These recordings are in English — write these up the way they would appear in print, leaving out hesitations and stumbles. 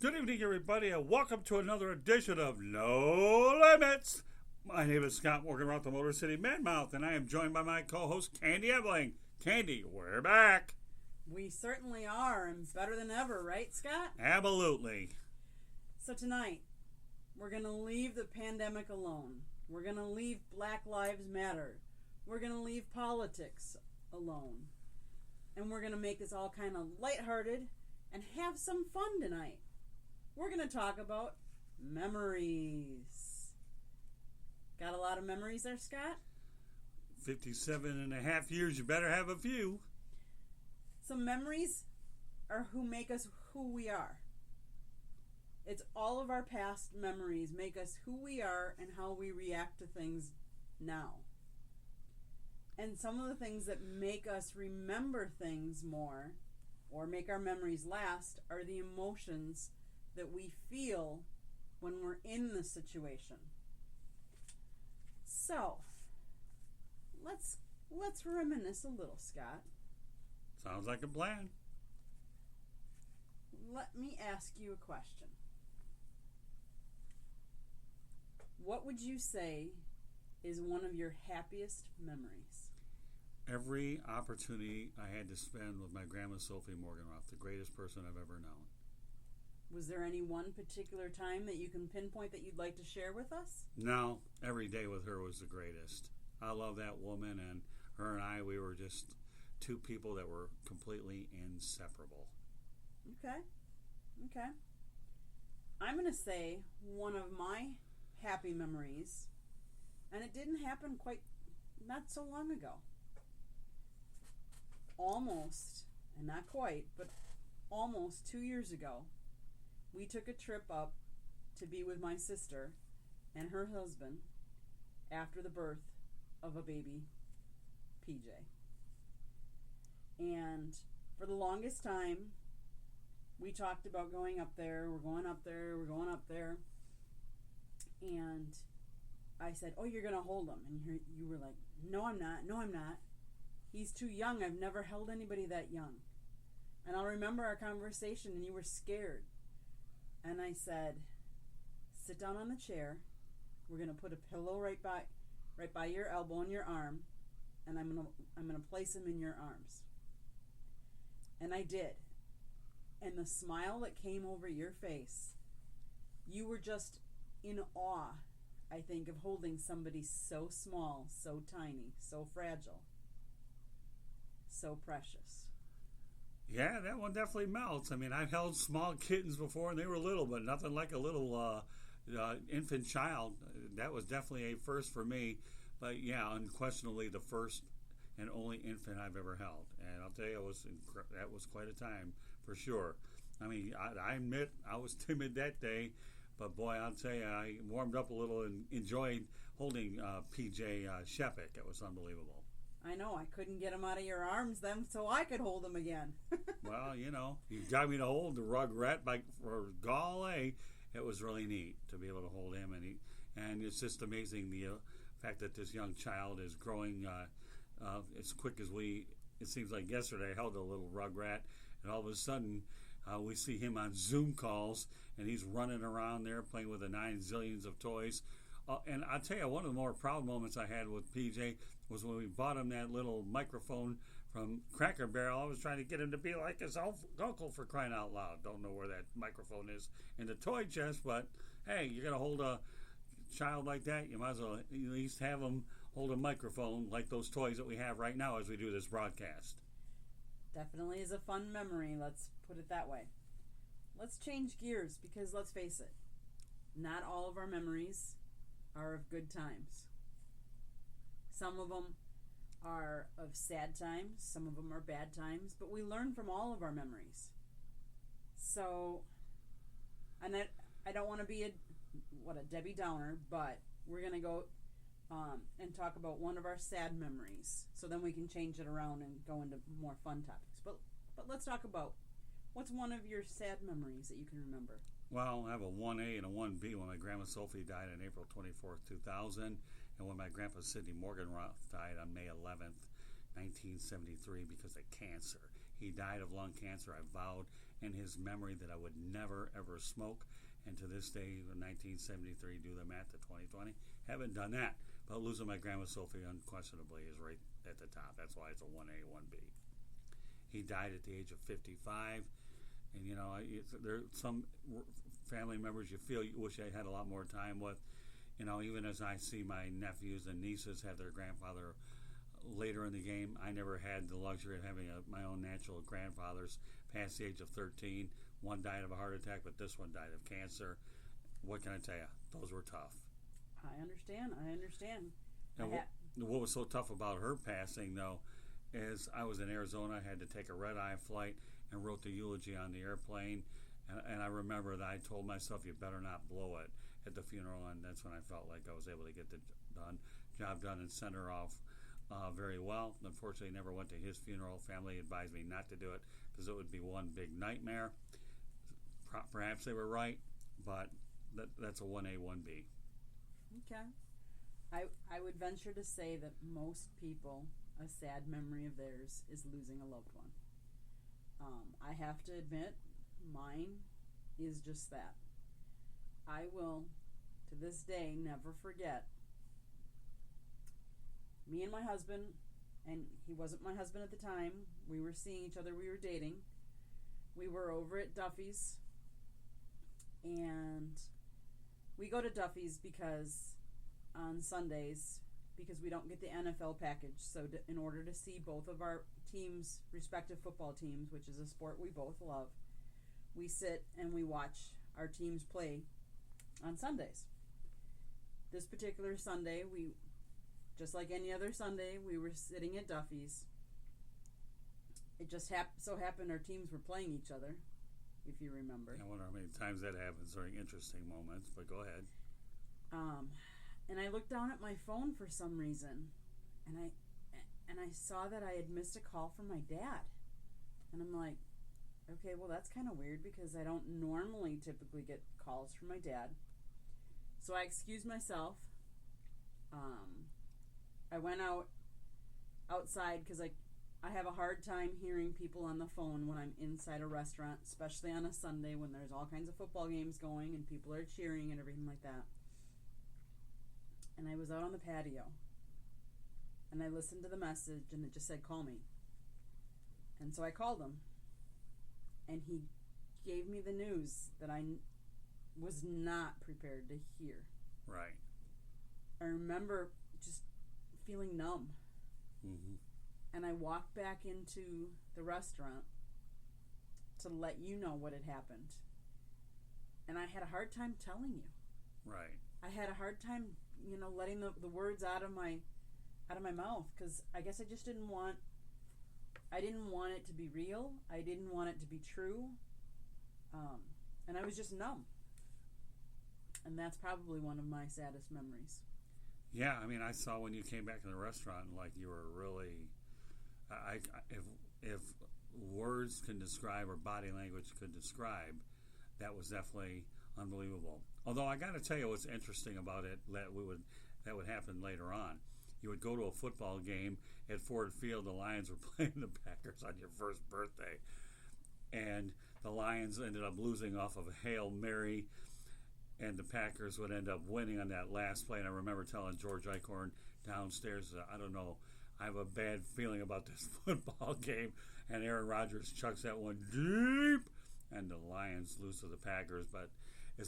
Good evening, everybody, and welcome to another edition of No Limits. My name is Scott Morgan, the Motor City Madmouth, and I am joined by my co-host, Candy Ebling. Candy, we're back. We certainly are, and better than ever, right, Scott? Absolutely. So tonight, we're going to leave the pandemic alone. We're going to leave Black Lives Matter. We're going to leave politics alone. And we're going to make this all kind of lighthearted and have some fun tonight. We're going to talk about memories. Got a lot of memories there, Scott? 57 and a half years, you better have a few. Some memories are who make us who we are. It's all of our past memories make us who we are and how we react to things now. And some of the things that make us remember things more or make our memories last are the emotions that we feel when we're in the situation. So, let's reminisce a little, Scott. Sounds like a plan. Let me ask you a question. What would you say is one of your happiest memories? Every opportunity I had to spend with my grandma Sophie Morganroth, the greatest person I've ever known. Was there any one particular time that you can pinpoint that you'd like to share with us? No, every day with her was the greatest. I love that woman, and her and I, we were just two people that were completely inseparable. Okay. I'm going to say one of my happy memories, and it didn't happen quite not so long ago. Almost, and not quite, but almost 2 years ago, we took a trip up to be with my sister and her husband after the birth of a baby, PJ. And for the longest time, we talked about going up there. We're going up there. And I said, "Oh, you're going to hold him." And you were like, No, I'm not. He's too young. I've never held anybody that young. And I'll remember our conversation, and you were scared. And I said, "Sit down on the chair. We're going to put a pillow right by your elbow and your arm, and I'm going to place him in your arms." And I did. And the smile that came over your face, you were just in awe, I think, of holding somebody so small, so tiny, so fragile, so precious. Yeah, that one definitely melts. I mean, I've held small kittens before, and they were little, but nothing like a little infant child. That was definitely a first for me. But yeah, unquestionably the first and only infant I've ever held. And I'll tell you, that was quite a time for sure. I mean, I admit I was timid that day, but boy, I'll tell you, I warmed up a little and enjoyed holding PJ Shepik. It was unbelievable. I know, I couldn't get him out of your arms then, so I could hold him again. Well, you got me to hold the Rugrat for golly. It was really neat to be able to hold him, and it's just amazing the fact that this young child is growing as quick as it seems like yesterday I held a little Rugrat, and all of a sudden we see him on Zoom calls, and he's running around there playing with the 9 zillions of toys. And I'll tell you, one of the more proud moments I had with PJ was when we bought him that little microphone from Cracker Barrel. I was trying to get him to be like his uncle, for crying out loud. Don't know where that microphone is in the toy chest, but hey, you're going to hold a child like that, you might as well at least have him hold a microphone like those toys that we have right now as we do this broadcast. Definitely is a fun memory, let's put it that way. Let's change gears, because let's face it, not all of our memories are of good times. Some of them are of sad times, some of them are bad times, but we learn from all of our memories. So, and I don't want to be a Debbie Downer, but we're going to go and talk about one of our sad memories, so then we can change it around and go into more fun topics. But let's talk about, what's one of your sad memories that you can remember? Well, I have a 1A and a 1B. When my grandma Sophie died on April 24th, 2000, and when my grandpa Sidney Morganroth died on May 11th, 1973, because of cancer. He died of lung cancer. I vowed in his memory that I would never, ever smoke. And to this day, in 1973, do the math to 2020, haven't done that. But losing my grandma Sophie unquestionably is right at the top. That's why it's a 1A, 1B. He died at the age of 55. And, you know, there are some family members you feel you wish I had a lot more time with. You know, even as I see my nephews and nieces have their grandfather later in the game, I never had the luxury of having my own natural grandfathers past the age of 13. One died of a heart attack, but this one died of cancer. What can I tell you? Those were tough. I understand. And what was so tough about her passing, though, is I was in Arizona. I had to take a red-eye flight and wrote the eulogy on the airplane. And I remember that I told myself, you better not blow it at the funeral. And that's when I felt like I was able to get the job done and send her off very well. Unfortunately, never went to his funeral. Family advised me not to do it because it would be one big nightmare. Perhaps they were right, but that's a 1A, 1B. Okay. I would venture to say that most people, a sad memory of theirs is losing a loved one. I have to admit, mine is just that. I will, to this day, never forget me and my husband, and he wasn't my husband at the time. We were seeing each other. We were dating. We were over at Duffy's, and we go to Duffy's because on Sundays, because we don't get the NFL package. So in order to see both of our teams' respective football teams, which is a sport we both love, we sit and we watch our teams play on Sundays. This particular Sunday, just like any other Sunday, we were sitting at Duffy's. It just so happened our teams were playing each other, if you remember. I wonder how many times that happens during interesting moments, but go ahead. And I looked down at my phone for some reason, and I saw that I had missed a call from my dad. And I'm like, okay, well, that's kind of weird because I don't normally typically get calls from my dad. So I excused myself. I went outside because I have a hard time hearing people on the phone when I'm inside a restaurant, especially on a Sunday when there's all kinds of football games going and people are cheering and everything like that. And I was out on the patio, and I listened to the message, and it just said, call me. And so I called him, and he gave me the news that I was not prepared to hear. Right. I remember just feeling numb. Mm-hmm. And I walked back into the restaurant to let you know what had happened. And I had a hard time telling you. Right. I had a hard time, letting the words out of my mouth because I guess I just didn't want it to be real. I didn't want it to be true. And I was just numb. And that's probably one of my saddest memories. Yeah, I mean, I saw when you came back in the restaurant, like you were really, if words can describe or body language could describe, that was definitely unbelievable. Although I got to tell you what's interesting about it that would happen later on. You would go to a football game at Ford Field. The Lions were playing the Packers on your first birthday, and the Lions ended up losing off of a Hail Mary, and the Packers would end up winning on that last play. And I remember telling George Eichhorn downstairs, I don't know, I have a bad feeling about this football game. And Aaron Rodgers chucks that one deep, and the Lions lose to the Packers. But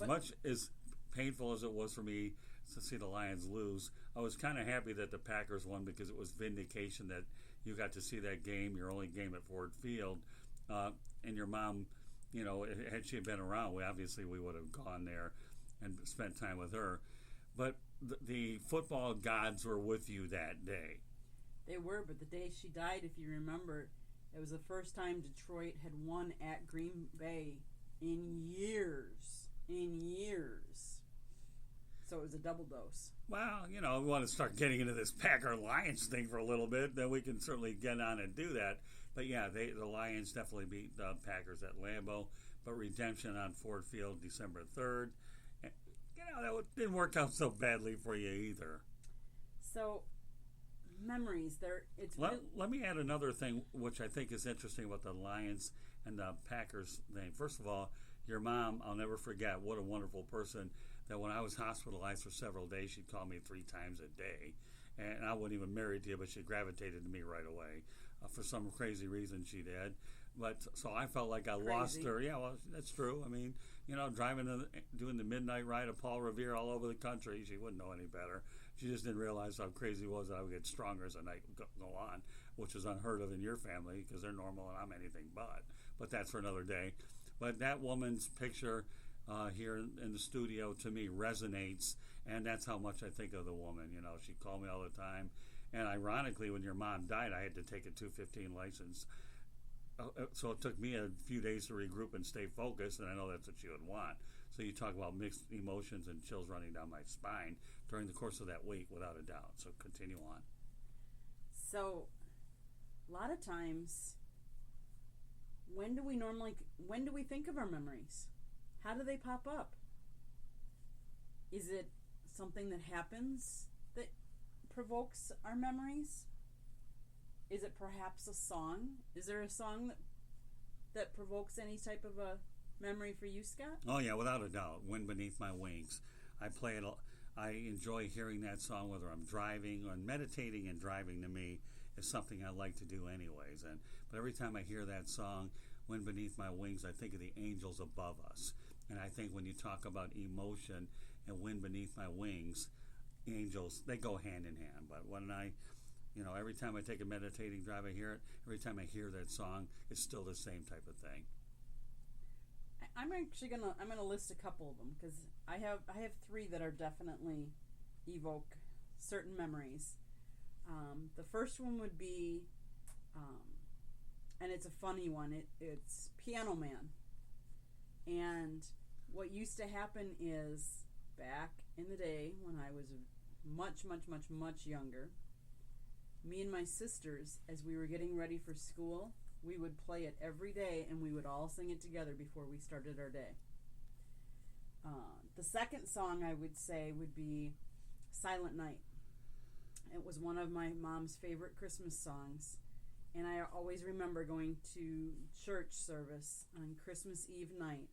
much as painful as it was for me to see the Lions lose, I was kind of happy that the Packers won because it was vindication that you got to see that game, your only game at Ford Field. And your mom, had she been around, we would have gone there and spent time with her. But the football gods were with you that day. They were, but the day she died, if you remember, it was the first time Detroit had won at Green Bay in years. So it was a double dose. Well, we want to start getting into this Packer-Lions thing for a little bit, then we can certainly get on and do that. But yeah, the Lions definitely beat the Packers at Lambeau, but redemption on Ford Field December 3rd. That didn't work out so badly for you either. So, memories. Let me add another thing, which I think is interesting about the Lions and the Packers thing. First of all, your mom, I'll never forget, what a wonderful person, that when I was hospitalized for several days, she'd call me 3 times a day. And I wasn't even married to you, but she gravitated to me right away. For some crazy reason she did. But so I felt like I lost her. Yeah, well, that's true. I mean, doing the midnight ride of Paul Revere all over the country, she wouldn't know any better. She just didn't realize how crazy it was that I would get stronger as the night would go on, which is unheard of in your family because they're normal and I'm anything but. But that's for another day. But that woman's picture here in the studio to me resonates, and that's how much I think of the woman. She called me all the time. And ironically, when your mom died, I had to take a 215 license. So it took me a few days to regroup and stay focused, and I know that's what you would want. So you talk about mixed emotions and chills running down my spine during the course of that week, without a doubt. So continue on. So a lot of times, when do we think of our memories? How do they pop up? Is it something that happens that provokes our memories? Is it perhaps a song? Is there a song that provokes any type of a memory for you, Scott? Oh yeah, without a doubt. Wind Beneath My Wings. I play it. I enjoy hearing that song whether I'm driving or meditating, and driving to me is something I like to do anyways. But every time I hear that song, Wind Beneath My Wings, I think of the angels above us. And I think when you talk about emotion and wind beneath my wings, angels, they go hand in hand. But when every time I take a meditating drive, I hear it. Every time I hear that song, it's still the same type of thing. I'm gonna list a couple of them because I have 3 that are definitely evoke certain memories. The first one would be, and it's a funny one. It's Piano Man. And what used to happen is, back in the day when I was much, much, much, much younger, me and my sisters, as we were getting ready for school, we would play it every day, and we would all sing it together before we started our day. The second song I would say would be Silent Night. It was one of my mom's favorite Christmas songs, and I always remember going to church service on Christmas Eve night,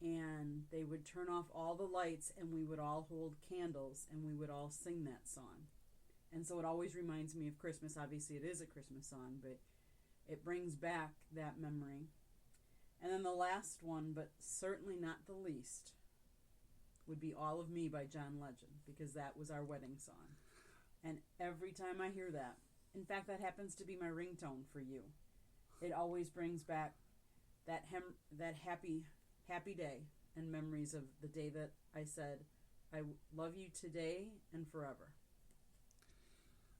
and they would turn off all the lights, and we would all hold candles, and we would all sing that song. And so it always reminds me of Christmas. Obviously, it is a Christmas song, but it brings back that memory. And then the last one, but certainly not the least, would be All of Me by John Legend, because that was our wedding song. And every time I hear that, in fact, that happens to be my ringtone for you. It always brings back that happy day and memories of the day that I said, I love you today and forever.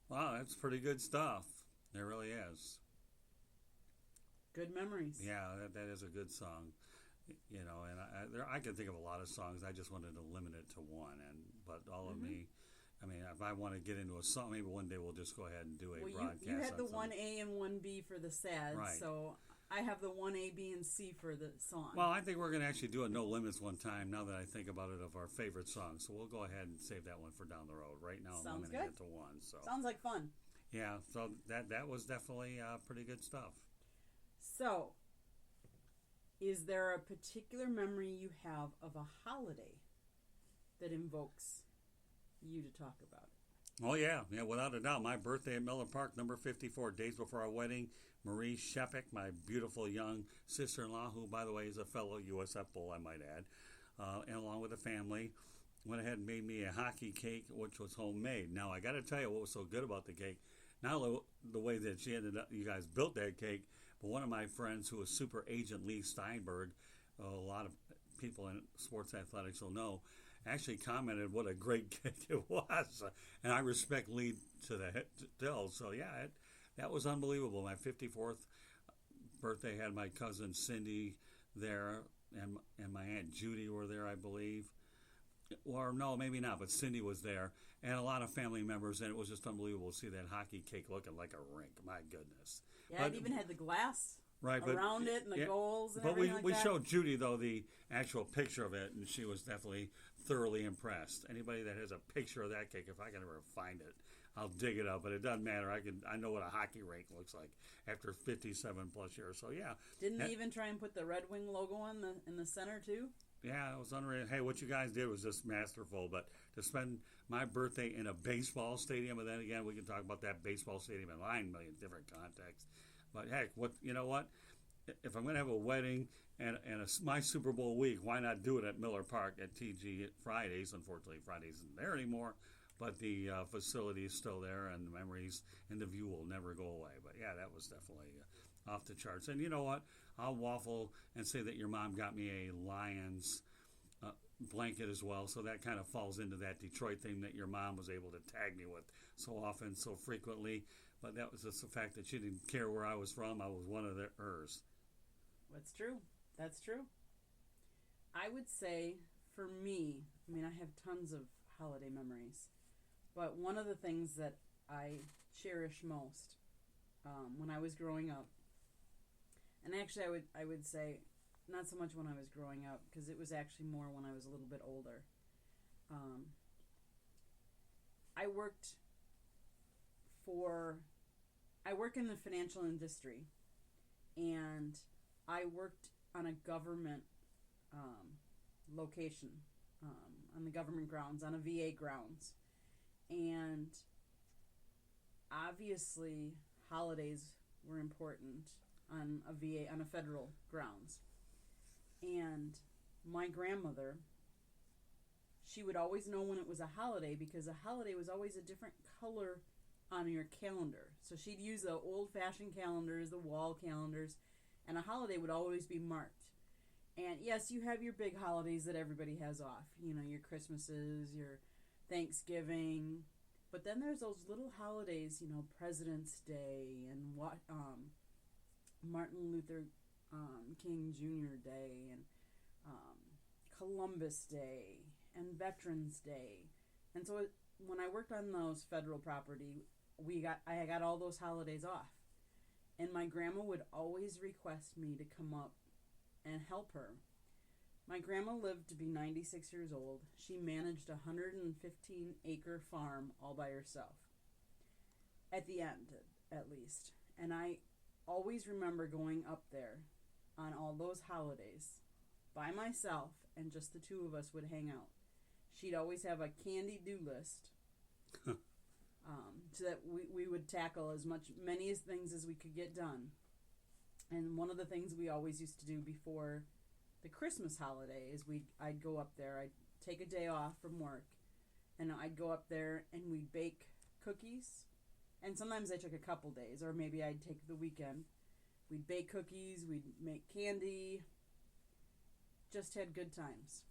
Wow, that's pretty good stuff. It really is. Good memories. Yeah, that is a good song. And I can think of a lot of songs. I just wanted to limit it to one. But All of Me, I mean, if I want to get into a song, maybe one day we'll just go ahead and do a broadcast. You had the 1A and 1B for the sad, right. So I have the 1A, B, and C for the song. Well, I think we're going to actually do a No Limits one time, now that I think about it, of our favorite songs. So we'll go ahead and save that one for down the road. Right now, I'm going to get to one. So sounds like fun. Yeah, so that was definitely pretty good stuff. So, is there a particular memory you have of a holiday that invokes you to talk about it? Oh, yeah, without a doubt. My birthday at Miller Park, number 54, days before our wedding. Marie Shepik, my beautiful young sister-in-law, who, by the way, is a fellow USF Bull, I might add, and along with the family, went ahead and made me a hockey cake, which was homemade. Now, I got to tell you what was so good about the cake. Not only the way that you guys built that cake, but one of my friends who was Super Agent Lee Steinberg, a lot of people in sports athletics will know, actually commented what a great cake it was. And I respect Lee to the hill. So, yeah, that was unbelievable. My 54th birthday had my cousin Cindy there, and my Aunt Judy were there, I believe. Or no, maybe not, but Cindy was there, and a lot of family members, and it was just unbelievable to see that hockey cake looking like a rink. My goodness. Yeah, it even had the glass around it and the goals and everything like that. But we showed Judy, though, the actual picture of it, and she was definitely thoroughly impressed. Anybody that has a picture of that cake, if I can ever find it, I'll dig it up, but it doesn't matter. I know what a hockey rink looks like after 57 plus years. So yeah. Didn't they even try and put the Red Wing logo on in the center too? Yeah, it was unreal. Hey, what you guys did was just masterful. But to spend my birthday in a baseball stadium, and then again, we can talk about that baseball stadium in 9 million different contexts. But heck, you know what? If I'm going to have a wedding and my Super Bowl week, why not do it at Miller Park at TG Fridays? Unfortunately, Fridays isn't there anymore, but the facility is still there, and the memories and the view will never go away. But yeah, that was definitely off the charts. And you know what? I'll waffle and say that your mom got me a Lions blanket as well, so that kind of falls into that Detroit thing that your mom was able to tag me with so often, so frequently. But that was just the fact that she didn't care where I was from. I was one of hers. That's true. That's true. I would say, for me, I mean, I have tons of holiday memories, but one of the things that I cherish most when I was growing up, and actually I would say not so much when I was growing up, because it was actually more when I was a little bit older. I work in the financial industry, and I worked on a government location, on the government grounds, on a VA grounds. And obviously holidays were important on a VA, on a federal grounds. And my grandmother, she would always know when it was a holiday, because a holiday was always a different color on your calendar. So she'd use the old-fashioned calendars, the wall calendars, and a holiday would always be marked. And yes, you have your big holidays that everybody has off. You know, your Christmases, your Thanksgiving. But then there's those little holidays, you know, President's Day and Martin Luther King Jr. Day and Columbus Day and Veterans Day. And so when I worked on those federal property, I got all those holidays off. And my grandma would always request me to come up and help her. My grandma lived to be 96 years old. She managed a 115-acre farm all by herself. At the end, at least. And I always remember going up there on all those holidays by myself, and just the two of us would hang out. She'd always have a candy-do list so that we would tackle many things as we could get done. And one of the things we always used to do before the Christmas holiday is I'd go up there. I'd take a day off from work, and I'd go up there and we'd bake cookies. And sometimes I took a couple days, or maybe I'd take the weekend. We'd bake cookies, we'd make candy. Just had good times.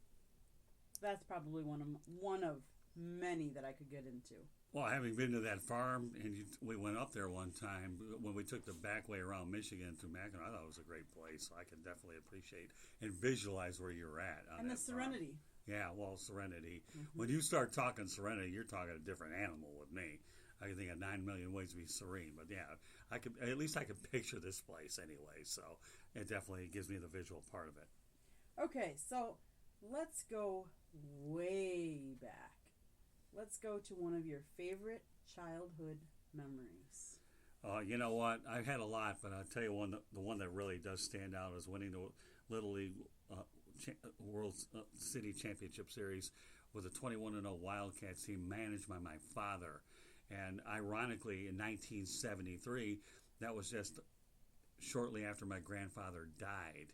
That's probably one of many that I could get into. Well, having been to that farm, and we went up there one time when we took the back way around Michigan through Mackinac. I thought it was a great place. So I can definitely appreciate and visualize where you're at. And the serenity. Farm. Yeah, well, serenity. Mm-hmm. When you start talking serenity, you're talking a different animal with me. I can think of 9 million ways to be serene, but yeah, I could picture this place anyway. So it definitely gives me the visual part of it. Okay, so let's go way back. Let's go to one of your favorite childhood memories. You know what? I've had a lot, but I'll tell you the one that really does stand out is winning the Little League World City Championship Series with a 21-0 Wildcats team managed by my father. And ironically, in 1973, that was just shortly after my grandfather died.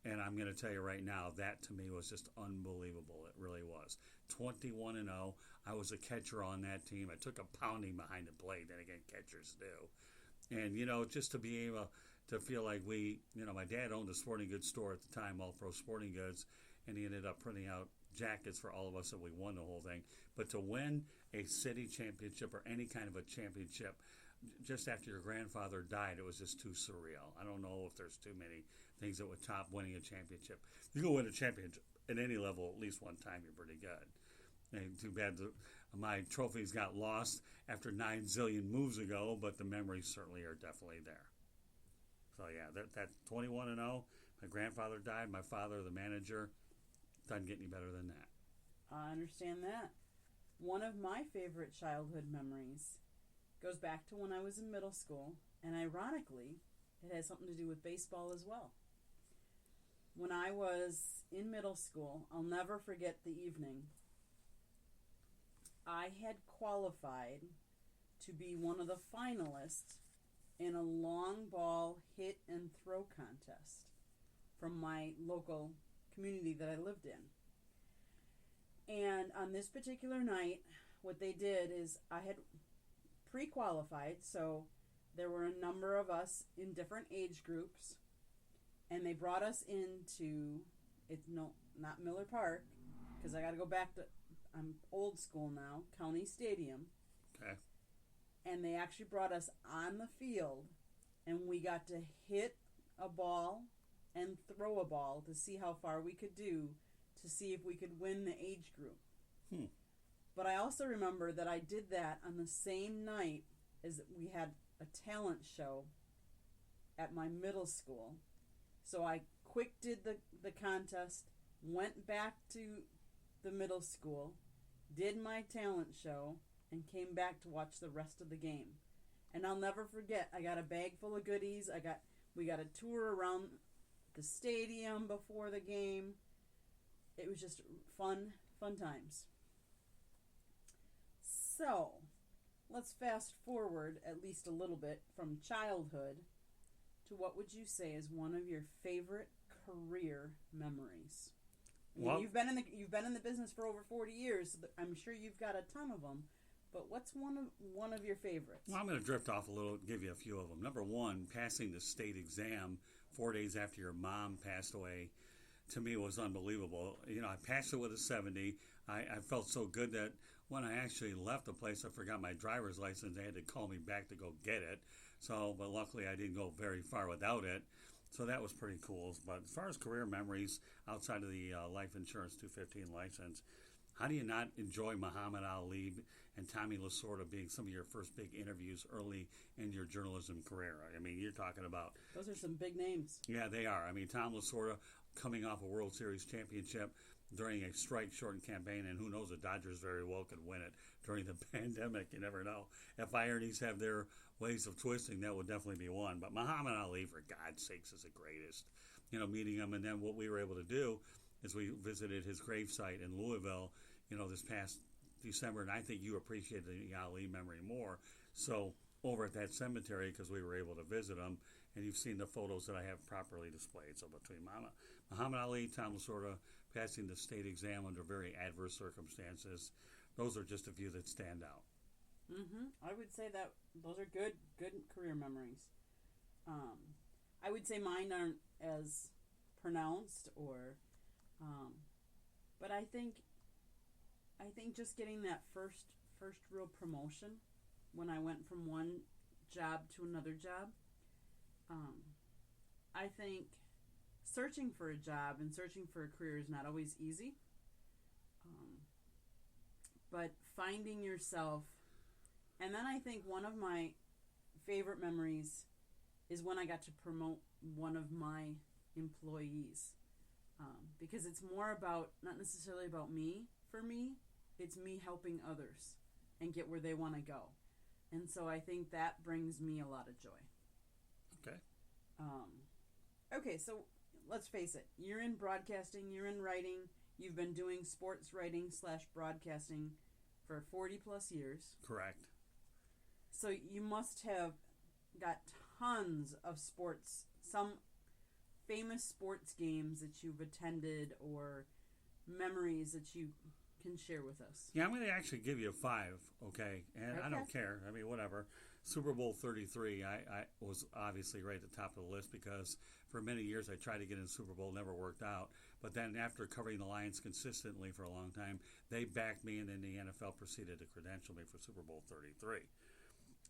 And I'm going to tell you right now, that to me was just unbelievable. It really was. 21-0. I was a catcher on that team. I took a pounding behind the plate. Then again, catchers do. And, you know, just to be able to feel like my dad owned a sporting goods store at the time, All Pro Sporting Goods, and he ended up printing out jackets for all of us, and we won the whole thing. But to win a city championship or any kind of a championship just after your grandfather died, it was just too surreal. I don't know if there's too many things that would top winning a championship. You can win a championship at any level at least one time, you're pretty good. And too bad my trophies got lost after 9 zillion moves ago, but the memories certainly are definitely there. So yeah, that 21-0, my grandfather died, my father, the manager, doesn't get any better than that. I understand that. One of my favorite childhood memories goes back to when I was in middle school, and ironically, it has something to do with baseball as well. When I was in middle school, I'll never forget the evening. I had qualified to be one of the finalists in a long ball hit and throw contest from my local community that I lived in. And on this particular night, what they did is I had pre-qualified, so there were a number of us in different age groups, and they brought us into, not Miller Park, because I got to go back to, I'm old school now, County Stadium. Okay. And they actually brought us on the field, and we got to hit a ball and throw a ball to see how far we could do, to see if we could win the age group. But I also remember that I did that on the same night as we had a talent show at my middle school. So I quick did the contest, went back to the middle school, did my talent show, and came back to watch the rest of the game. And I'll never forget, I got a bag full of goodies. We got a tour around the stadium before the game. It was just fun times. So, let's fast forward at least a little bit from childhood to what would you say is one of your favorite career memories? Well, you've been in the business for over 40 years. So I'm sure you've got a ton of them. But what's one of your favorites? Well, I'm going to drift off a little, give you a few of them. Number one, passing the state exam 4 days after your mom passed away, to me was unbelievable. I passed it with a 70. I felt so good that when I actually left the place, I forgot my driver's license. They had to call me back to go get it. But luckily I didn't go very far without it. So that was pretty cool. But as far as career memories outside of the life insurance 215 license, how do you not enjoy Muhammad Ali and Tommy Lasorda being some of your first big interviews early in your journalism career? I mean, you're talking about... Those are some big names. Yeah, they are. I mean, Tom Lasorda coming off a World Series championship during a strike-shortened campaign, and who knows, the Dodgers very well could win it during the pandemic. You never know. If ironies have their ways of twisting, that would definitely be one. But Muhammad Ali, for God's sakes, is the greatest. Meeting him, and then what we were able to do is we visited his gravesite in Louisville, this past December, and I think you appreciated the Ali memory more. So over at that cemetery, because we were able to visit him, and you've seen the photos that I have properly displayed. So between Muhammad Ali, Tom Lasorda passing the state exam under very adverse circumstances, those are just a few that stand out. I would say that those are good career memories. I would say mine aren't as pronounced, but I think just getting that first real promotion when I went from one job to another job. I think searching for a job and searching for a career is not always easy. But finding yourself, and then I think one of my favorite memories is when I got to promote one of my employees. Because it's more about, not necessarily about me, for me, it's me helping others and get where they want to go. And so I think that brings me a lot of joy. Okay. Okay, so let's face it. You're in broadcasting, you're in writing, you've been doing sports writing / broadcasting for 40 plus years. Correct. So you must have got tons of sports, some famous sports games that you've attended or memories that you can share with us. Yeah, I'm going to actually give you 5, okay? And Okay. I don't care. I mean, whatever. Super Bowl 33, I was obviously right at the top of the list because for many years I tried to get in Super Bowl, never worked out. But then after covering the Lions consistently for a long time, they backed me, and then the NFL proceeded to credential me for Super Bowl 33.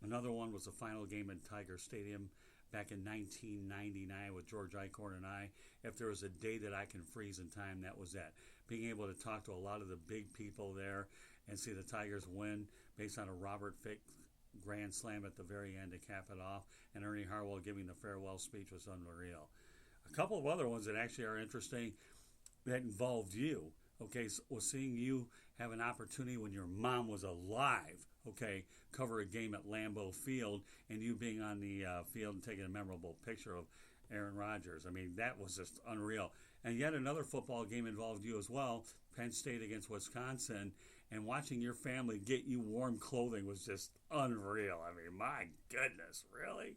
Another one was the final game in Tiger Stadium back in 1999 with George Eichhorn and I. If there was a day that I can freeze in time, that was that. Being able to talk to a lot of the big people there and see the Tigers win based on a Robert Fick grand slam at the very end to cap it off, and Ernie Harwell giving the farewell speech was unreal. A couple of other ones that actually are interesting that involved you. okay, was seeing you have an opportunity when your mom was alive, okay, cover a game at Lambeau Field, and you being on the field and taking a memorable picture of Aaron Rodgers. I mean, that was just unreal. And yet another football game involved you as well, Penn State against Wisconsin, and watching your family get you warm clothing was just unreal. I mean, my goodness, really?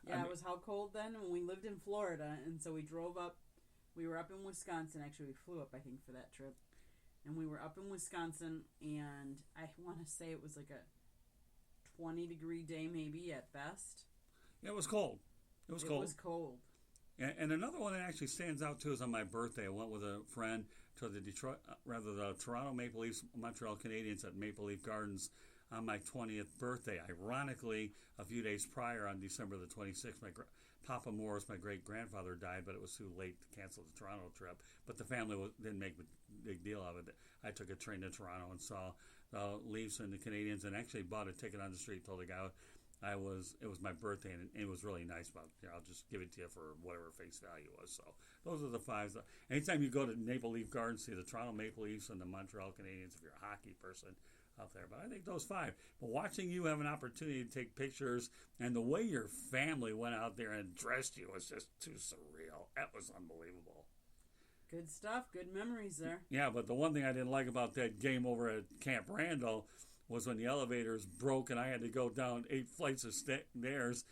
Yeah, it was how cold then? And we lived in Florida, and so we drove up. We were up in Wisconsin. Actually, we flew up, I think, for that trip. And we were up in Wisconsin, and I want to say it was like a 20-degree day maybe at best. Yeah, it was cold. It was cold. It was cold. And another one that actually stands out too is on my birthday. I went with a friend to the Toronto Maple Leafs, Montreal Canadiens at Maple Leaf Gardens on my 20th birthday. Ironically, a few days prior, on December the 26th, Papa Morris, my great-grandfather, died, but it was too late to cancel the Toronto trip. But the family didn't make a big deal of it. I took a train to Toronto and saw the Leafs and the Canadiens, and actually bought a ticket on the street, told the guy it was my birthday, and it was really nice. But I'll just give it to you for whatever face value was. So those are the five. Anytime you go to Maple Leaf Gardens, see the Toronto Maple Leafs and the Montreal Canadiens, if you're a hockey person out there. But I think those five. But watching you have an opportunity to take pictures, and the way your family went out there and dressed you was just too surreal. That was unbelievable. Good stuff. Good memories there. Yeah, but the one thing I didn't like about that game over at Camp Randall was when the elevators broke and I had to go down 8 flights of stairs.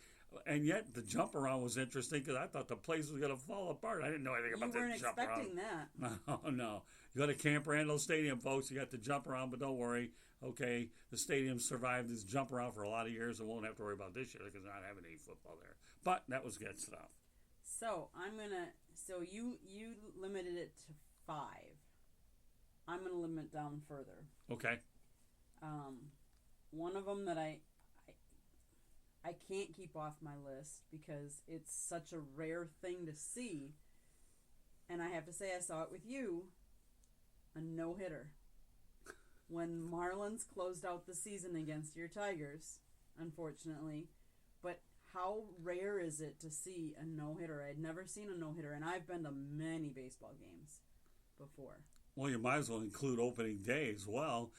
And yet the jump around was interesting because I thought the place was going to fall apart. I didn't know anything about that jump around. You weren't expecting that. No, no. You go to Camp Randall Stadium, folks. You got to jump around, but don't worry. Okay, the stadium survived this jump around for a lot of years and won't have to worry about this year because they're not having any football there. But that was good stuff. So you limited it to 5. I'm gonna limit down further. Okay. One of them that I can't keep off my list because it's such a rare thing to see, and I have to say I saw it with you, a no-hitter. When Marlins closed out the season against your Tigers, unfortunately, but how rare is it to see a no-hitter? I'd never seen a no-hitter, and I've been to many baseball games before. Well, you might as well include opening day as well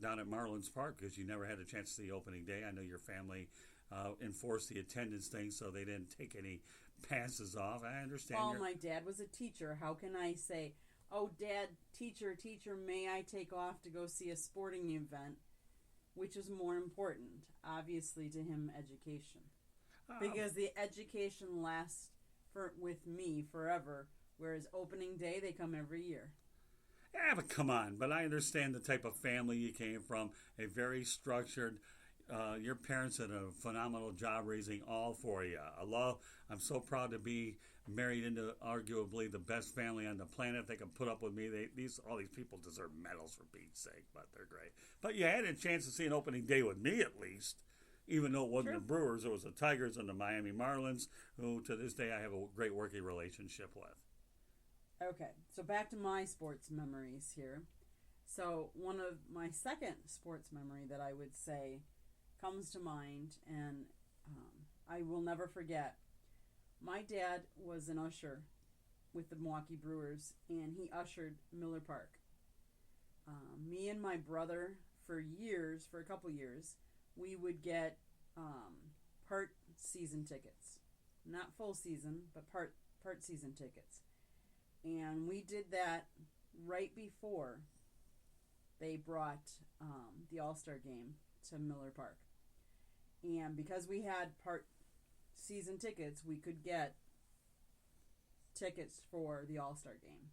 down at Marlins Park because you never had a chance to see opening day. I know your family enforced the attendance thing, so they didn't take any passes off. I understand. Well, my dad was a teacher. How can I say, oh, Dad, teacher, may I take off to go see a sporting event? Which is more important? Obviously, to him, education. Because the education lasts with me forever, whereas opening day, they come every year. Yeah, but come on. But I understand the type of family you came from, a very structured. Your parents did a phenomenal job raising all for you. I'm so proud to be married into arguably the best family on the planet. They can put up with me. All these people deserve medals for Pete's sake, but they're great. But you had a chance to see an opening day with me at least. Even though it wasn't the Brewers, it was the Tigers and the Miami Marlins, who to this day I have a great working relationship with. Okay, so back to my sports memories here. So one of my second sports memory that I would say comes to mind, and I will never forget. My dad was an usher with the Milwaukee Brewers, and he ushered Miller Park. Me and my brother, for a couple years, we would get part season tickets. Not full season, but part season tickets. And we did that right before they brought the All-Star game to Miller Park. And because we had part season tickets, we could get tickets for the All-Star game.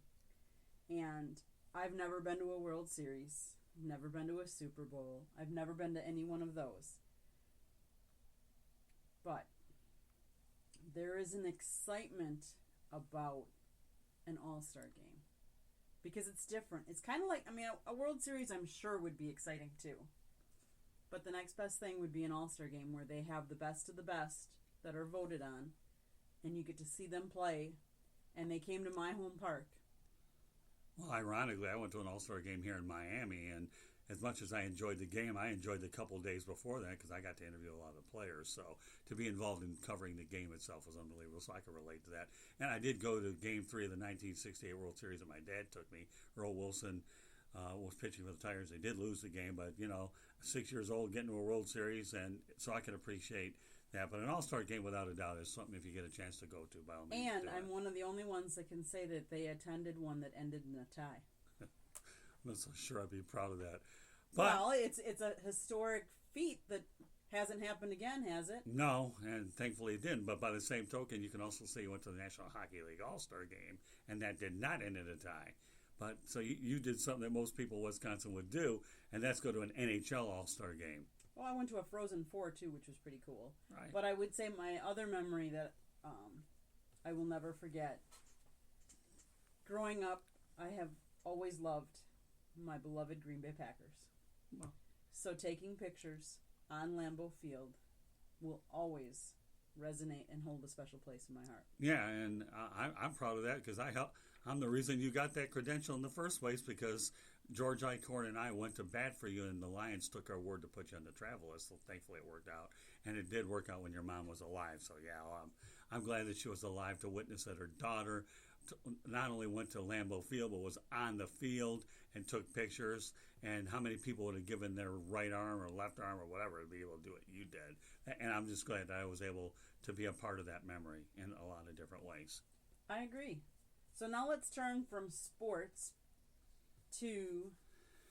And I've never been to a World Series. I've never been to a Super Bowl. I've never been to any one of those. But there is an excitement about an All-Star game because it's different. It's kind of like, a World Series I'm sure would be exciting too. But the next best thing would be an All-Star game where they have the best of the best that are voted on, and you get to see them play, and they came to my home park. Well, ironically, I went to an All-Star game here in Miami, and as much as I enjoyed the game, I enjoyed the couple of days before that because I got to interview a lot of the players. So to be involved in covering the game itself was unbelievable. So I could relate to that. And I did go to Game 3 of the 1968 World Series that my dad took me. Earl Wilson was pitching for the Tigers. They did lose the game, but, 6 years old, getting to a World Series, and so I can appreciate that. But an all-star game, without a doubt, is something if you get a chance to go to, by all means. And I'm one of the only ones that can say that they attended one that ended in a tie. I'm not so sure I'd be proud of that. But, well, it's a historic feat that hasn't happened again, has it? No, and thankfully it didn't. But by the same token, you can also say you went to the National Hockey League All-Star game, and that did not end in a tie. But so you did something that most people in Wisconsin would do, and that's go to an NHL All-Star game. Well, I went to a Frozen Four, too, which was pretty cool. Right. But I would say my other memory that I will never forget, growing up, I have always loved my beloved Green Bay Packers. Well. So taking pictures on Lambeau Field will always resonate and hold a special place in my heart. Yeah, and I'm proud of that because I'm the reason you got that credential in the first place because George Eichhorn and I went to bat for you, and the Lions took our word to put you on the travel list. So thankfully it worked out, and it did work out when your mom was alive. So yeah, I'm glad that she was alive to witness that her daughter not only went to Lambeau Field, but was on the field and took pictures. And how many people would have given their right arm or left arm or whatever to be able to do what you did? And I'm just glad that I was able to be a part of that memory in a lot of different ways. I agree. So now let's turn from sports to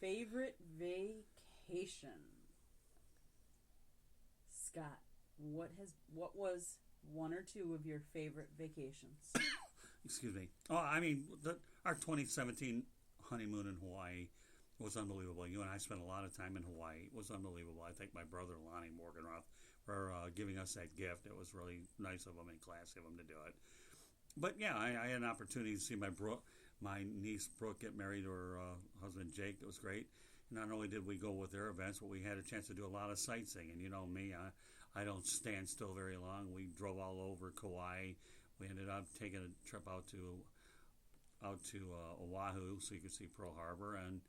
favorite vacation. Scott, what was one or two of your favorite vacations? Excuse me. Oh, I mean, our 2017 honeymoon in Hawaii was unbelievable. You and I spent a lot of time in Hawaii. It was unbelievable. I thank my brother, Lonnie Morgenroth, for giving us that gift. It was really nice of him and classy of him to do it. But yeah, I had an opportunity to see my niece Brooke get married to her husband Jake. It was great. Not only did we go with their events, but we had a chance to do a lot of sightseeing. And you know me, I don't stand still very long. We drove all over Kauai. We ended up taking a trip out to Oahu so you could see Pearl Harbor and,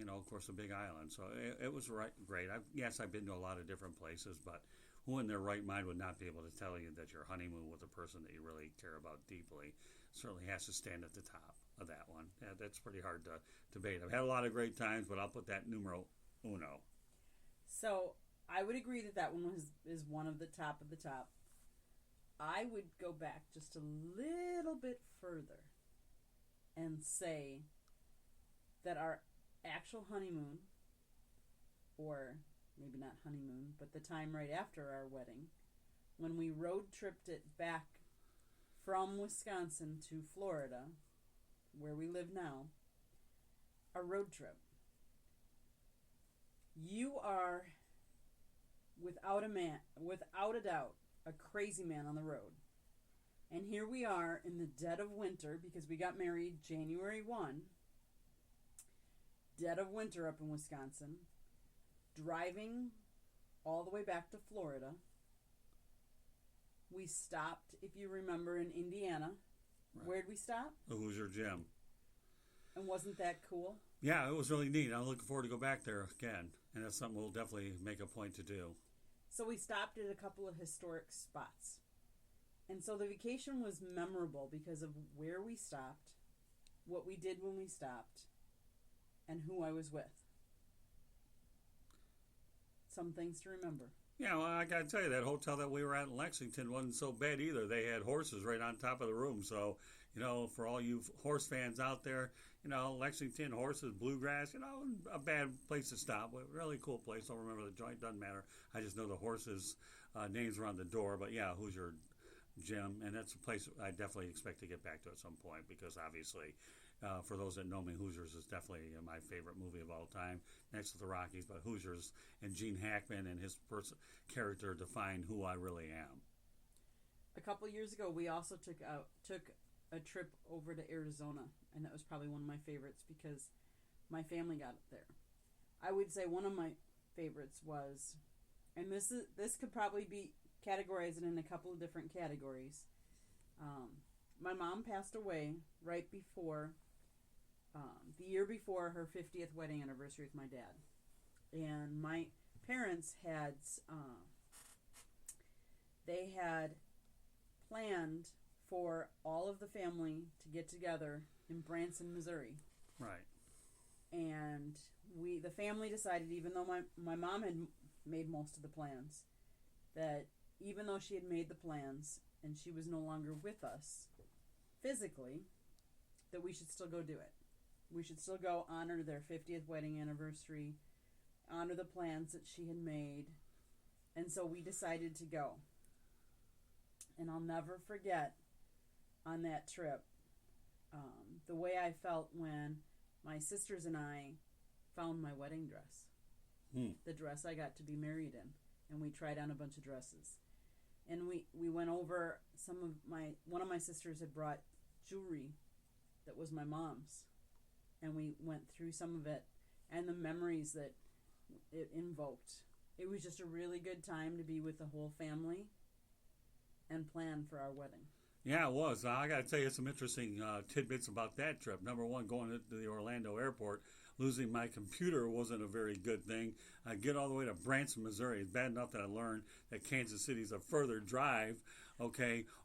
of course, a big island. So it was great. Yes, I've been to a lot of different places, but who in their right mind would not be able to tell you that your honeymoon with a person that you really care about deeply certainly has to stand at the top of that one. Yeah, that's pretty hard to debate. I've had a lot of great times, but I'll put that numero uno. So I would agree that one is one of the top of the top. I would go back just a little bit further and say that our actual honeymoon, or maybe not honeymoon, but the time right after our wedding, when we road tripped it back from Wisconsin to Florida, where we live now, a road trip. You are, without a doubt, a crazy man on the road. And here we are in the dead of winter, because we got married January 1, dead of winter up in Wisconsin, driving all the way back to Florida. We stopped, if you remember, in Indiana. Right. Where'd we stop? The Hoosier Gym. And wasn't that cool? Yeah, it was really neat. I'm looking forward to go back there again. And that's something we'll definitely make a point to do. So we stopped at a couple of historic spots. And so the vacation was memorable because of where we stopped, what we did when we stopped, and who I was with. Some things to remember. Yeah, well, I got to tell you, that hotel that we were at in Lexington wasn't so bad either. They had horses right on top of the room. So, for all you horse fans out there, Lexington, horses, bluegrass, a bad place to stop. But really cool place. Don't remember the joint. Doesn't matter. I just know the horses' names were on the door. But, yeah, Hoosier Gym. And that's a place I definitely expect to get back to at some point because, obviously, for those that know me, Hoosiers is definitely my favorite movie of all time, next to the Rockies. But Hoosiers and Gene Hackman and his character define who I really am. A couple years ago, we also took a trip over to Arizona, and that was probably one of my favorites because my family got it there. I would say one of my favorites was, and this could probably be categorized in a couple of different categories. My mom passed away right before, the year before her 50th wedding anniversary with my dad. And my parents had, they had planned for all of the family to get together in Branson, Missouri. Right. And the family decided, even though my mom had made most of the plans, that even though she had made the plans and she was no longer with us physically, that we should still go do it. We should still go honor their 50th wedding anniversary, honor the plans that she had made. And so we decided to go. And I'll never forget on that trip the way I felt when my sisters and I found my wedding dress. The dress I got to be married in. And we tried on a bunch of dresses. And we went over one of my sisters had brought jewelry that was my mom's. And we went through some of it and the memories that it invoked. It was just a really good time to be with the whole family and plan for our wedding. Yeah, it was. I got to tell you some interesting tidbits about that trip. Number one, going to the Orlando airport, losing my computer wasn't a very good thing. I get all the way to Branson, Missouri. It's bad enough that I learned that Kansas City's a further drive,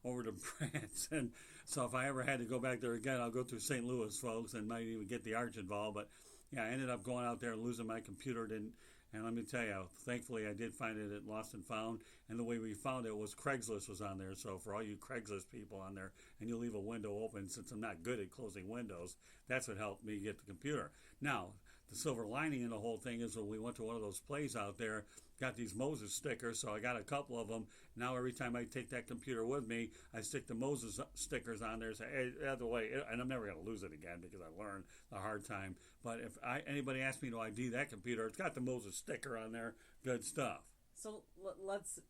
over to Branson. So if I ever had to go back there again, I'll go through St. Louis, folks, and might even get the arch involved. But yeah, I ended up going out there and losing my computer. And let me tell you, thankfully I did find it at Lost and Found. And the way we found it was Craigslist was on there. So for all you Craigslist people on there, and you leave a window open, since I'm not good at closing windows, that's what helped me get the computer. Now, the silver lining in the whole thing is when we went to one of those plays out there, got these Moses stickers, so I got a couple of them. Now every time I take that computer with me, I stick the Moses stickers on there and say, hey, that's the way, and I'm never going to lose it again because I learned the hard time. But if anybody asks me to ID that computer, it's got the Moses sticker on there. Good stuff. So let's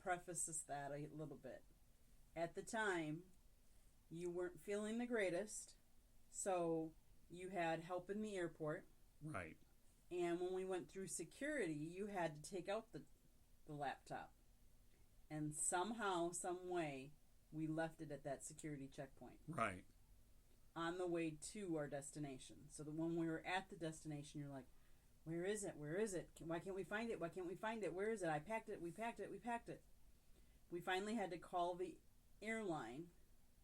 preface that a little bit. At the time, you weren't feeling the greatest, so you had help in the airport. Right. And when we went through security, you had to take out the laptop. And somehow, some way, we left it at that security checkpoint. Right. On the way to our destination. So that when we were at the destination, you're like, where is it? Where is it? Why can't we find it? Why can't we find it? Where is it? I packed it. We packed it. We packed it. We finally had to call the airline,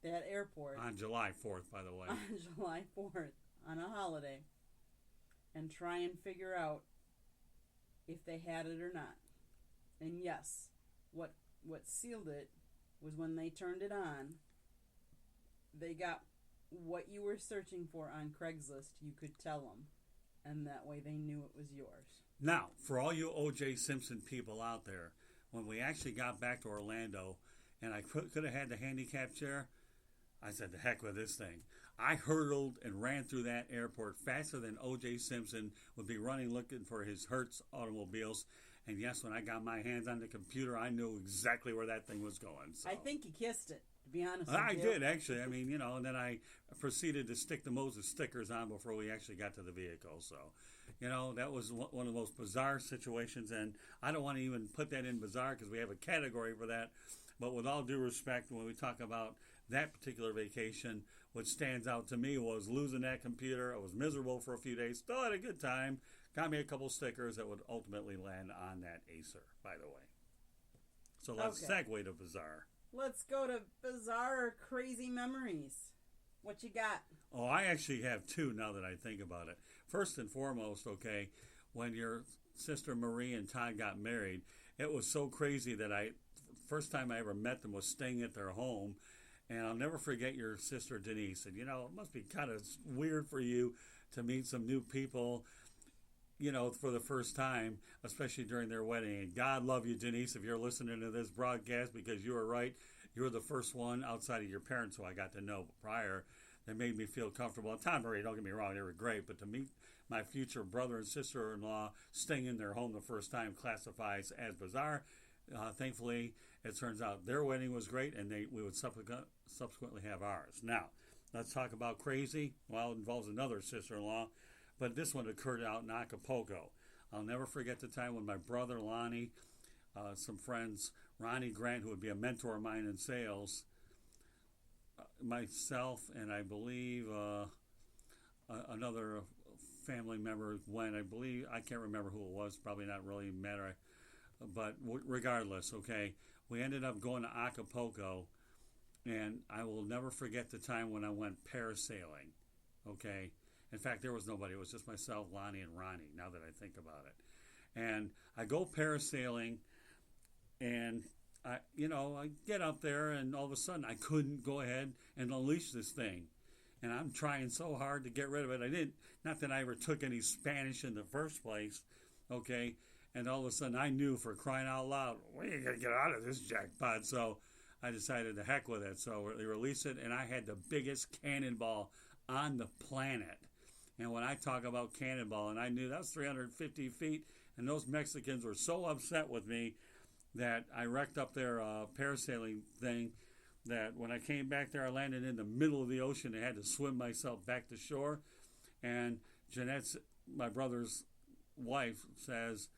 that airport. On July 4th, by the way. On July 4th, on a holiday. And try and figure out if they had it or not. And yes, what sealed it was when they turned it on, they got what you were searching for on Craigslist. You could tell them, and that way they knew it was yours. Now, for all you O.J. Simpson people out there, when we actually got back to Orlando, and I could have had the handicap chair, I said, the heck with this thing. I hurtled and ran through that airport faster than O.J. Simpson would be running looking for his Hertz automobiles. And yes, when I got my hands on the computer, I knew exactly where that thing was going. So. I think you kissed it, to be honest with you. I did, actually. I mean, and then I proceeded to stick the Moses stickers on before we actually got to the vehicle. So, that was one of the most bizarre situations. And I don't want to even put that in bizarre because we have a category for that. But with all due respect, when we talk about that particular vacation, what stands out to me was losing that computer. I was miserable for a few days. Still had a good time. Got me a couple stickers that would ultimately land on that Acer, by the way. So let's segue to bizarre. Let's go to bizarre, crazy memories. What you got? Oh, I actually have two now that I think about it. First and foremost, when your sister Marie and Todd got married, it was so crazy that first time I ever met them was staying at their home. And I'll never forget your sister Denise. And, it must be kind of weird for you to meet some new people, for the first time, especially during their wedding. And God love you, Denise, if you're listening to this broadcast, because you were right. You were the first one outside of your parents who I got to know prior that made me feel comfortable. And Tom and Marie, don't get me wrong, they were great. But to meet my future brother and sister-in-law staying in their home the first time classifies as bizarre. Thankfully, it turns out their wedding was great, and we would subsequently have ours. Now, let's talk about crazy. Well, it involves another sister-in-law, but this one occurred out in Acapulco. I'll never forget the time when my brother Lonnie, some friends, Ronnie Grant, who would be a mentor of mine in sales, myself, and I believe another family member went. I believe, I can't remember who it was. Probably not really matter. But regardless, okay, we ended up going to Acapulco, and I will never forget the time when I went parasailing. Okay, in fact, there was nobody. It was just myself, Lonnie, and Ronnie. Now that I think about it, and I go parasailing, and I get up there, and all of a sudden I couldn't go ahead and unleash this thing. And I'm trying so hard to get rid of it. I didn't, not that I ever took any Spanish in the first place, okay? And all of a sudden I knew, for crying out loud, we ain't gonna get out of this jackpot. So I decided to heck with it. So they released it, and I had the biggest cannonball on the planet. And when I talk about cannonball, and I knew that was 350 feet, and those Mexicans were so upset with me that I wrecked up their parasailing thing, that when I came back there, I landed in the middle of the ocean and had to swim myself back to shore. And Jeanette's, my brother's wife, says,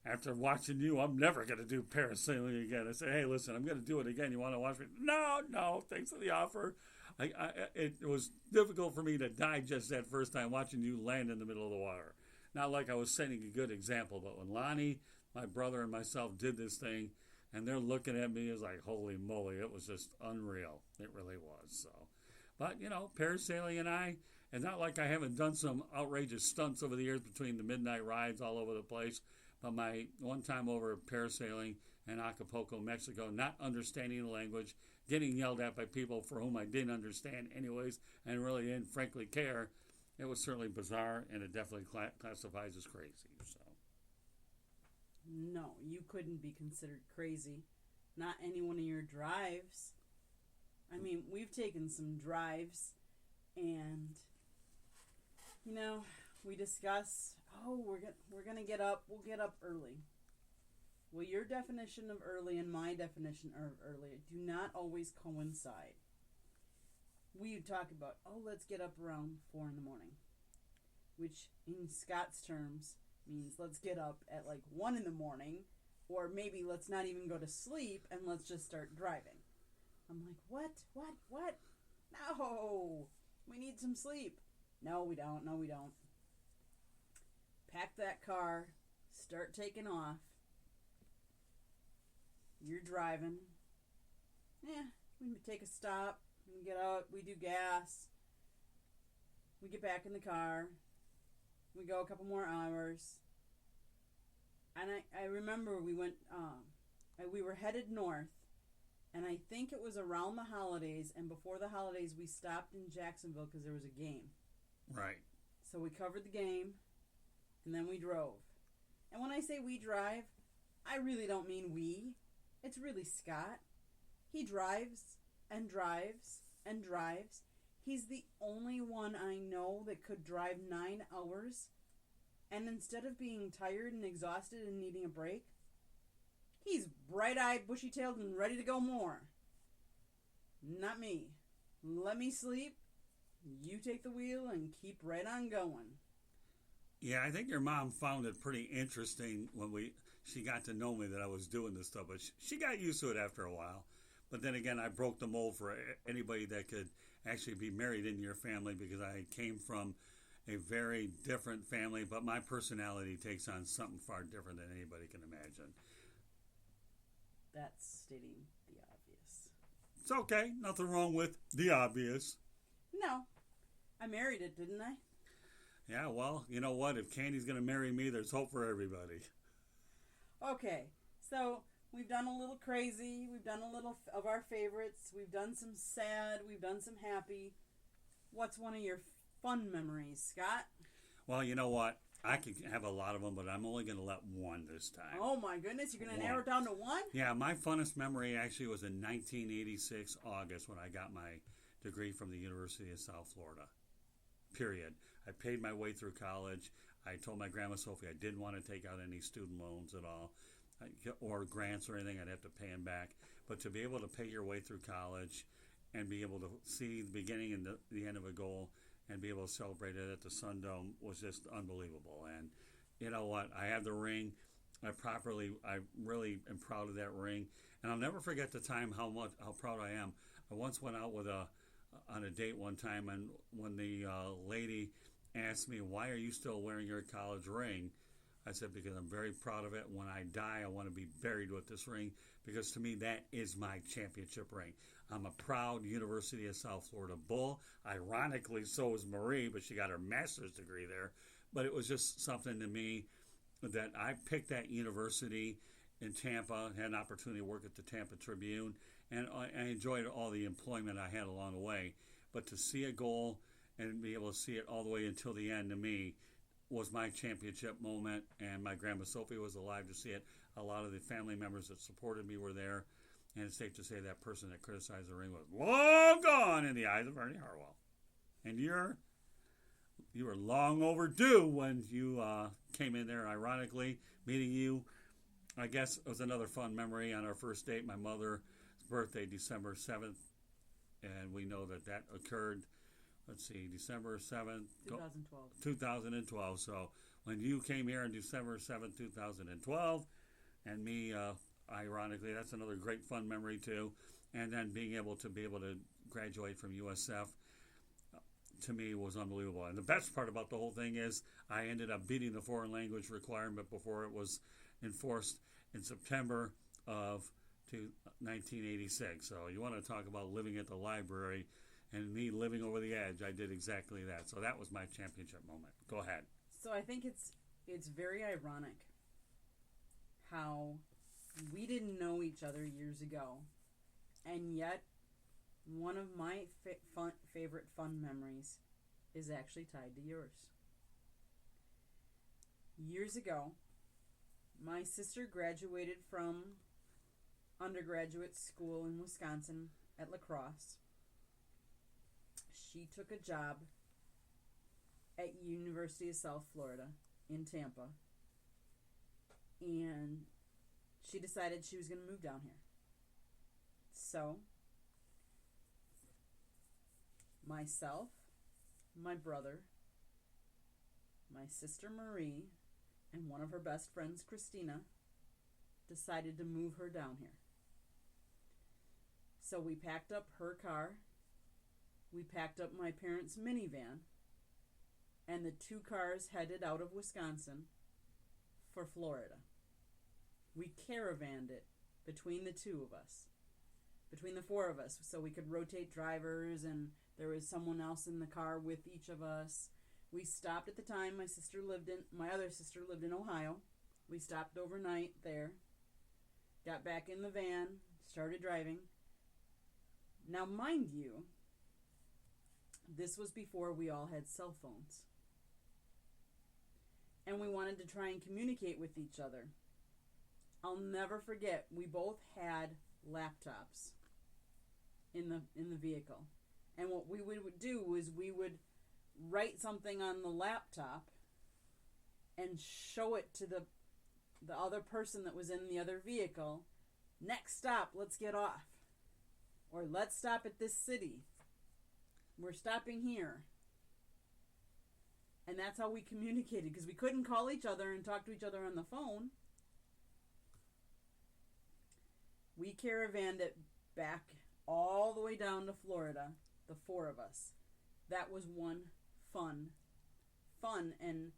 after watching you, I'm never going to do parasailing again. I said, hey, listen, I'm going to do it again. You want to watch me? No, thanks for the offer. It was difficult for me to digest that first time watching you land in the middle of the water. Not like I was setting a good example, but when Lonnie, my brother, and myself did this thing, and they're looking at me, it's like, holy moly, it was just unreal. It really was. So, but, parasailing and I, it's not like I haven't done some outrageous stunts over the years between the midnight rides all over the place, but my one time over parasailing in Acapulco, Mexico, not understanding the language, getting yelled at by people for whom I didn't understand anyways, and really didn't frankly care, it was certainly bizarre, and it definitely classifies as crazy. So. No, you couldn't be considered crazy. Not any one of your drives. I mean, we've taken some drives, and we discuss, we're gonna get up. We'll get up early. Well, your definition of early and my definition of early do not always coincide. We talk about, let's get up around 4 a.m, which in Scott's terms means let's get up at like 1 a.m, or maybe let's not even go to sleep and let's just start driving. I'm like, what? No, we need some sleep. No, we don't. Pack that car, start taking off. You're driving. We take a stop, we get out, we do gas, we get back in the car, we go a couple more hours. And I remember we went, we were headed north, and I think it was around the holidays, and before the holidays we stopped in Jacksonville because there was a game. Right. So we covered the game, and then we drove. And when I say we drive, I really don't mean we. It's really Scott. He drives and drives and drives. He's the only one I know that could drive 9 hours, and instead of being tired and exhausted and needing a break, he's bright-eyed, bushy-tailed, and ready to go more. Not me. Let me sleep. You take the wheel and keep right on going. Yeah, I think your mom found it pretty interesting when she got to know me that I was doing this stuff, but she got used to it after a while. But then again, I broke the mold for anybody that could actually be married into your family, because I came from a very different family, but my personality takes on something far different than anybody can imagine. That's stating the obvious. It's okay. Nothing wrong with the obvious. No. I married it, didn't I? Yeah, well, you know what? If Candy's going to marry me, there's hope for everybody. Okay, so we've done a little crazy. We've done a little of our favorites. We've done some sad. We've done some happy. What's one of your fun memories, Scott? Well, you know what? I could have a lot of them, but I'm only going to let one this time. Oh, my goodness. You're going to narrow it down to one? Yeah, my funnest memory actually was in 1986, August, when I got my degree from the University of South Florida. Period. I paid my way through college. I told my grandma Sophie I didn't want to take out any student loans at all, or grants or anything. I'd have to pay them back. But to be able to pay your way through college and be able to see the beginning and the end of a goal and be able to celebrate it at the Sundome was just unbelievable. And you know what? I have the ring. I really am proud of that ring. And I'll never forget the time how proud I am. I once went out on a date one time, and when the lady asked me, "Why are you still wearing your college ring?" I said, "Because I'm very proud of it. When I die, I want to be buried with this ring because to me, that is my championship ring. I'm a proud University of South Florida Bull. Ironically, so is Marie, but she got her master's degree there. But it was just something to me that I picked that university in Tampa, had an opportunity to work at the Tampa Tribune, and I enjoyed all the employment I had along the way. But to see a goal and be able to see it all the way until the end, to me, was my championship moment, and my grandma Sophie was alive to see it. A lot of the family members that supported me were there, and it's safe to say that person that criticized the ring was long gone in the eyes of Ernie Harwell. And you were long overdue when you came in there, ironically, meeting you. I guess it was another fun memory on our first date, my mother's birthday, December 7th, and we know that that occurred, let's see, December 7th, 2012. So when you came here on December 7th, 2012, and me, ironically, that's another great fun memory too. And then being able to graduate from USF, to me, was unbelievable. And the best part about the whole thing is I ended up beating the foreign language requirement before it was enforced in September of 1986. So you want to talk about living at the library and me living over the edge. I did exactly that. So that was my championship moment. Go ahead. So I think it's very ironic how we didn't know each other years ago, and yet one of my favorite fun memories is actually tied to yours. Years ago, my sister graduated from undergraduate school in Wisconsin at La Crosse. She took a job at University of South Florida in Tampa, and she decided she was going to move down here. So, myself, my brother, my sister Marie, and one of her best friends, Christina, decided to move her down here. So we packed up her car, we packed up my parents' minivan, and the two cars headed out of Wisconsin for Florida. We caravanned it between the two of us, between the four of us, so we could rotate drivers, and there was someone else in the car with each of us. We stopped at the time. My other sister lived in Ohio. We stopped overnight there, got back in the van, started driving. Now, mind you, this was before we all had cell phones. And we wanted to try and communicate with each other. I'll never forget, we both had laptops in the vehicle. And what we would do was we would write something on the laptop and show it to the other person that was in the other vehicle. Next stop, let's get off. Or let's stop at this city. We're stopping here. And that's how we communicated, because we couldn't call each other and talk to each other on the phone. We caravanned it back all the way down to Florida, the four of us. That was one fun and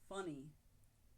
funny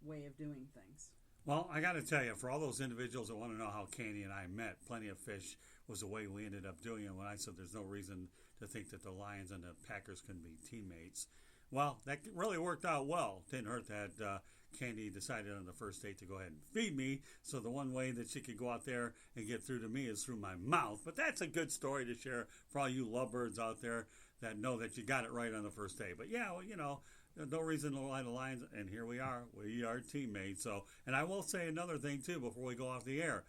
way of doing things. Well, I got to tell you, for all those individuals that want to know how Candy and I met, Plenty of Fish was the way we ended up doing it when I said there's no reason to think that the Lions and the Packers can be teammates. Well, that really worked out well. Didn't hurt that Candy decided on the first date to go ahead and feed me, so the one way that she could go out there and get through to me is through my mouth. But that's a good story to share for all you lovebirds out there that know that you got it right on the first day. But yeah, well, you know, no reason to lie to Lions, and here we are. We are teammates. So, and I will say another thing too before we go off the air.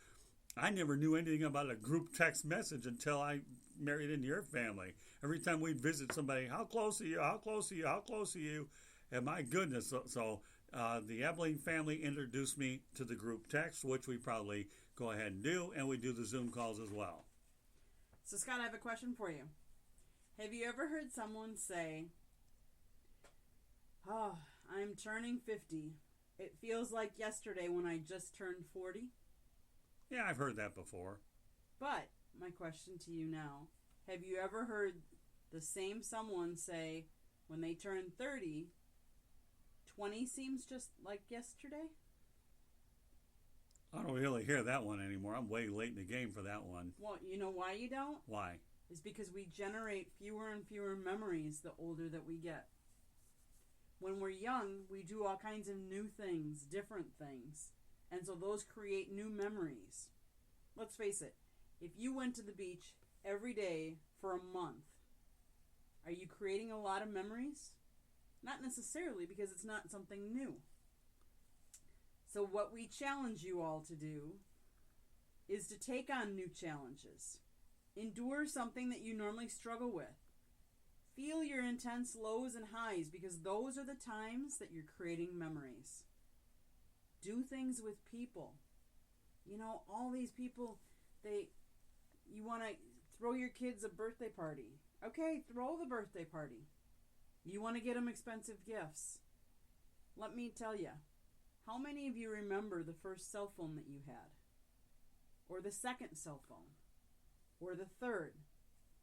I never knew anything about a group text message until I married into your family. Every time we'd visit somebody, how close are you? How close are you? How close are you? And my goodness, so the Ebling family introduced me to the group text, which we probably go ahead and do, and we do the Zoom calls as well. So, Scott, I have a question for you. Have you ever heard someone say, "Oh, I'm turning 50. It feels like yesterday when I just turned 40? Yeah, I've heard that before. But my question to you now, have you ever heard the same someone say, when they turn 30, 20 seems just like yesterday. I don't really hear that one anymore. I'm way late in the game for that one. Well, you know why you don't? Why? Is because we generate fewer and fewer memories the older that we get. When we're young, we do all kinds of new things, different things. And so those create new memories. Let's face it, if you went to the beach every day for a month, are you creating a lot of memories? Not necessarily, because it's not something new. So what we challenge you all to do is to take on new challenges. Endure something that you normally struggle with. Feel your intense lows and highs, because those are the times that you're creating memories. Do things with people. You know, all these people, you want to throw your kids a birthday party. Okay, throw the birthday party. You want to get them expensive gifts. Let me tell you, how many of you remember the first cell phone that you had? Or the second cell phone? Or the third?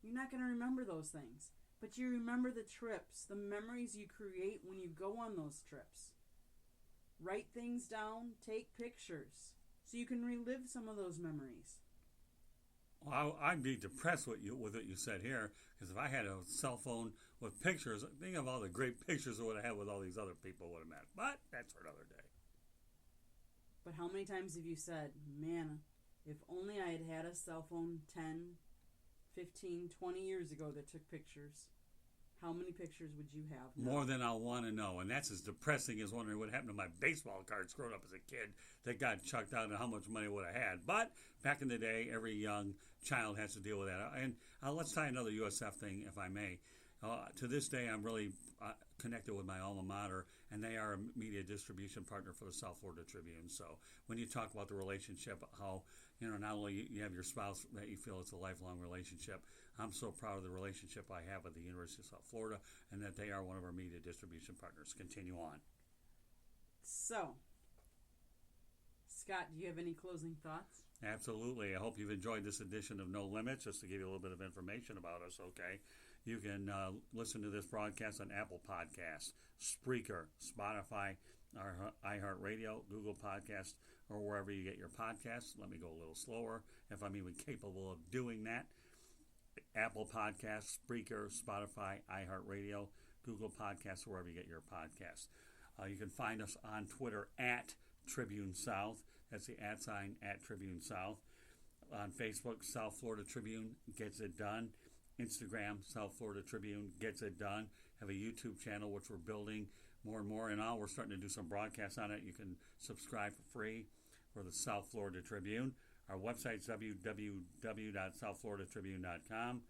You're not going to remember those things. But you remember the trips, the memories you create when you go on those trips. Write things down, take pictures, so you can relive some of those memories. Well, I'd be depressed with what you said here, because if I had a cell phone with pictures, think of all the great pictures I would have had with all these other people would have met. But that's for another day. But how many times have you said, man, if only I had had a cell phone 10, 15, 20 years ago that took pictures, how many pictures would you have now? More than I'll want to know. And that's as depressing as wondering what happened to my baseball cards growing up as a kid that got chucked out and how much money I would have had. But back in the day, every young child has to deal with that. And let's tie another USF thing, if I may. To this day, I'm really connected with my alma mater, and they are a media distribution partner for the South Florida Tribune. So when you talk about the relationship, how, not only you have your spouse that you feel it's a lifelong relationship, I'm so proud of the relationship I have with the University of South Florida, and that they are one of our media distribution partners. Continue on. So, Scott, do you have any closing thoughts? Absolutely. I hope you've enjoyed this edition of No Limits. Just to give you a little bit of information about us, okay? You can listen to this broadcast on Apple Podcasts, Spreaker, Spotify, our iHeartRadio, Google Podcasts, or wherever you get your podcasts. Let me go a little slower if I'm even capable of doing that. Apple Podcasts, Spreaker, Spotify, iHeartRadio, Google Podcasts, wherever you get your podcasts. You can find us on Twitter at Tribune South. That's the @ sign at Tribune South. On Facebook, South Florida Tribune Gets It Done. Instagram, South Florida Tribune Gets It Done. Have a YouTube channel, which we're building more and more. And now we're starting to do some broadcasts on it. You can subscribe for free for the South Florida Tribune. Our website's www.southfloridatribune.com.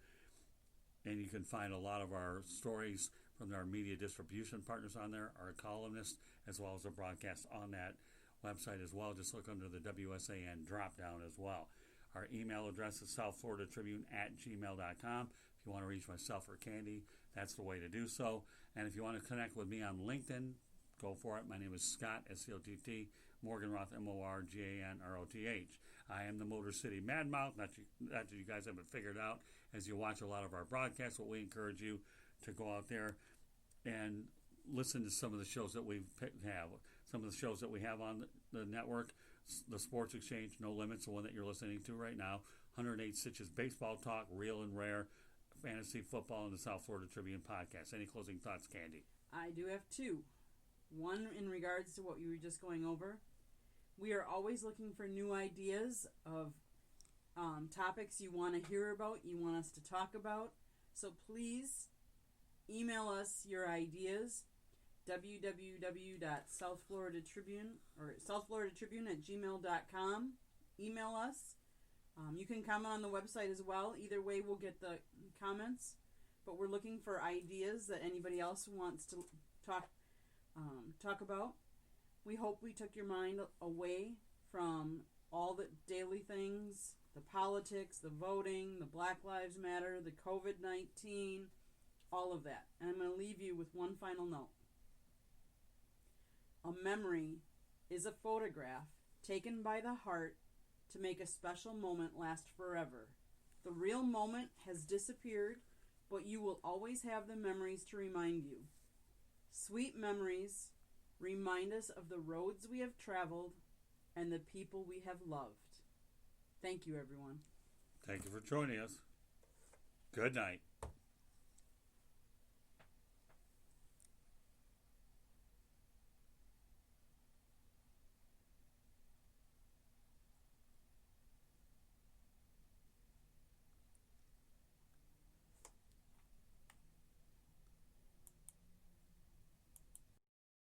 And you can find a lot of our stories from our media distribution partners on there, our columnists, as well as the broadcast on that website as well. Just look under the WSAN drop-down as well. Our email address is southfloridatribune@gmail.com. If you want to reach myself or Candy, that's the way to do so. And if you want to connect with me on LinkedIn, go for it. My name is Scott, S-C-O-T-T, Morganroth, M-O-R-G-A-N-R-O-T-H. I am the Motor City Mad Mouth. Not that you guys haven't figured out as you watch a lot of our broadcasts, but we encourage you to go out there and listen to some of the shows that we have. Some of the shows that we have on the network. The Sports Exchange, No Limits, the one that you're listening to right now. 108 Stitches Baseball Talk, Real and Rare, Fantasy Football, and the South Florida Tribune Podcast. Any closing thoughts, Candy? I do have two. One in regards to what you were just going over. We are always looking for new ideas of topics you want to hear about, you want us to talk about. So please email us your ideas. www.southfloridatribune or southfloridatribune@gmail.com. Email us. You can comment on the website as well. Either way, we'll get the comments. But we're looking for ideas that anybody else wants to talk about. We hope we took your mind away from all the daily things, the politics, the voting, the Black Lives Matter, the COVID-19, all of that. And I'm going to leave you with one final note. A memory is a photograph taken by the heart to make a special moment last forever. The real moment has disappeared, but you will always have the memories to remind you. Sweet memories remind us of the roads we have traveled and the people we have loved. Thank you, everyone. Thank you for joining us. Good night.